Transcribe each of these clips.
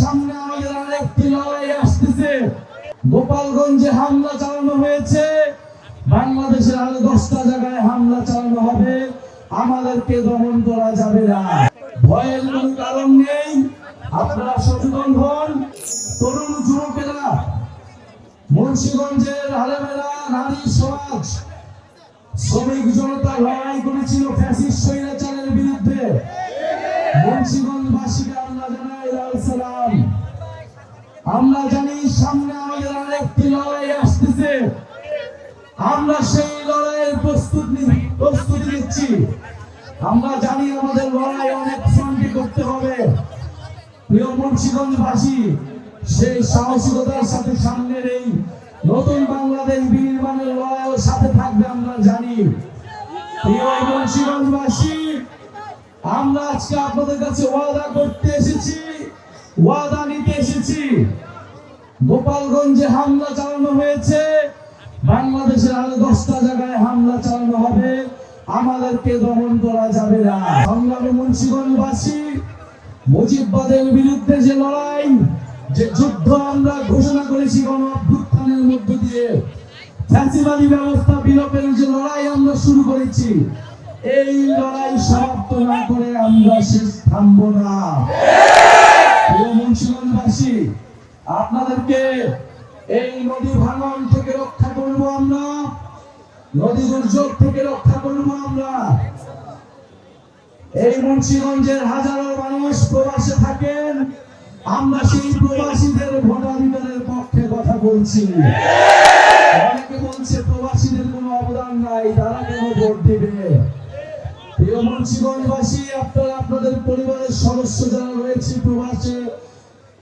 সামনে আমাদের আরেকটি লড়াই আসতেছে। গোপালগঞ্জে হামলা চালানো হয়েছে, বাংলাদেশের আরো 10টা জায়গায় হামলা চালানো হবে। আমাদেরকে দমন করা যাবে না, ভয়ের কোনো কারণ নেই। আপনারা সচেতন হন। তরুণ যুবকেরা, মুন্সিগঞ্জের আলেমেরা, নারী সমাজ, শ্রমিক জনতা লড়াই করেছিল ফ্যাসিস্ট স্বৈরাচারের বিরুদ্ধে। মুন্সিগঞ্জবাসীকে আমরা জানাই লাল সালাম। আমরা জানি সামনে আমাদের আরেকটি লড়াই আসতেছে। আমরা সেই লড়াইয়ের প্রস্তুতি নিচ্ছি। আমরা জানি আমাদের লড়াই অনেক ফ্রন্টে করতে হবে। প্রিয় মুন্সিগঞ্জবাসী, সেই সাহসিকতার সাথে সামনের এই নতুন বাংলাদেশ বিনির্মাণের লড়াইয়ের সাথে থাকবে আমরা জানি। প্রিয় মুন্সিগঞ্জবাসী, আমরা আজকে আপনাদের কাছে ওয়াদা করতে এসেছি, ওয়াদা নিতে এসেছি। গোপালগঞ্জে হামলা চালানো হয়েছে, বাংলাদেশের আরো 10টা জায়গায় হামলা চালানো হবে। আমাদেরকে দমন করা যাবে না। সংগ্রামী মুন্সিগঞ্জবাসী, মুজিববাদের বিরুদ্ধে যে লড়াই, যে যুদ্ধ আমরা ঘোষণা করেছি গণ অভ্যুত্থানের মধ্য দিয়ে, ফ্যাসিবাদী ব্যবস্থা বিলোপের যে লড়াই আমরা শুরু করেছি, এই লড়াই সমাপ্ত না করে আমরা শেষ থামবো না। প্রিয় মুন্সিগঞ্জবাসী, আপনাদেরকে এই নদী ভাঙন থেকে রক্ষা করব আমরা, নদী দুর্যোগ থেকে রক্ষা করব আমরা। এই মুন্সিগঞ্জের হাজারো মানুষ প্রবাসে থাকেন, আমরা সেই প্রবাসীদের ভোটাধিকারের পক্ষে কথা বলছি। অনেকে বলছে প্রবাসীদের কোনো অবদান নাই, তারা কেন ভোট দিবে? প্রিয় মুন্সিগঞ্জবাসী, আপনারা আপনাদের পরিবারের সদস্য যারা রয়েছে প্রবাসে,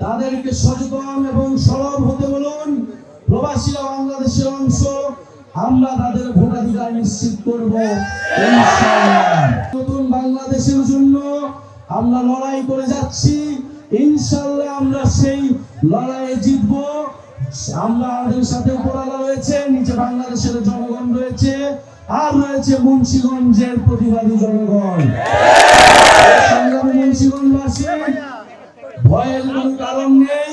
তাদেরকে সচেতন এবং সরব হতে বলুন। প্রবাসীরা বাংলাদেশের অংশ, আমরা তাদের ভোটাধিকার নিশ্চিত করব ইনশাআল্লাহ। নতুন বাংলাদেশের জন্য আমরা লড়াই করে যাচ্ছি, ইনশাআল্লাহ আমরা সেই লড়াইয়ে জিতব। আমরা আমাদের সাথে উপরালা রয়েছে, নিচে বাংলাদেশের জনগণ রয়েছে, আর রয়েছে মুন্সিগঞ্জের প্রতিবাদী জনগণ। সংগ্রামী মুন্সিগঞ্জবাসী, ভয়ের কোনো কারণ নেই।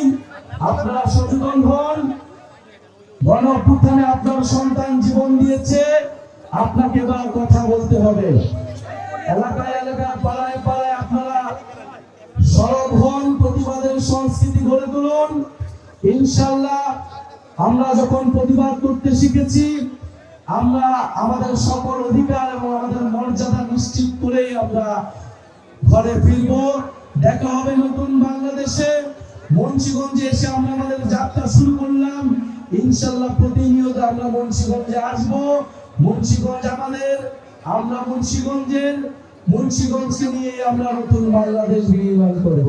আপনারা সচেতন হন। গণ অভ্যুত্থানে আপনার সন্তান জীবন দিয়েছে, আপনাকে এবার কথা বলতে হবে। এলাকায় এলাকায়, পাড়ায় পাড়ায় আপনারা সরব হন, প্রতিবাদের সংস্কৃতি গড়ে তুলুন। ইনশাআল্লাহ আমরা যখন প্রতিবাদ করতে শিখেছি, আমরা আমাদের সকল অধিকার এবং আমাদের মর্যাদা নিশ্চিত করেই আমরা ঘরে ফিরব। দেখা হবে নতুন বাংলাদেশে। মুন্সিগঞ্জে এসে আমরা আমাদের যাত্রা শুরু করলাম। ইনশাআল্লাহ প্রতিনিয়ত আমরা মুন্সিগঞ্জে আসবো। মুন্সিগঞ্জ আমাদের, আমরা মুন্সিগঞ্জকে নিয়ে আমরা নতুন বাংলাদেশ নির্মাণ করব।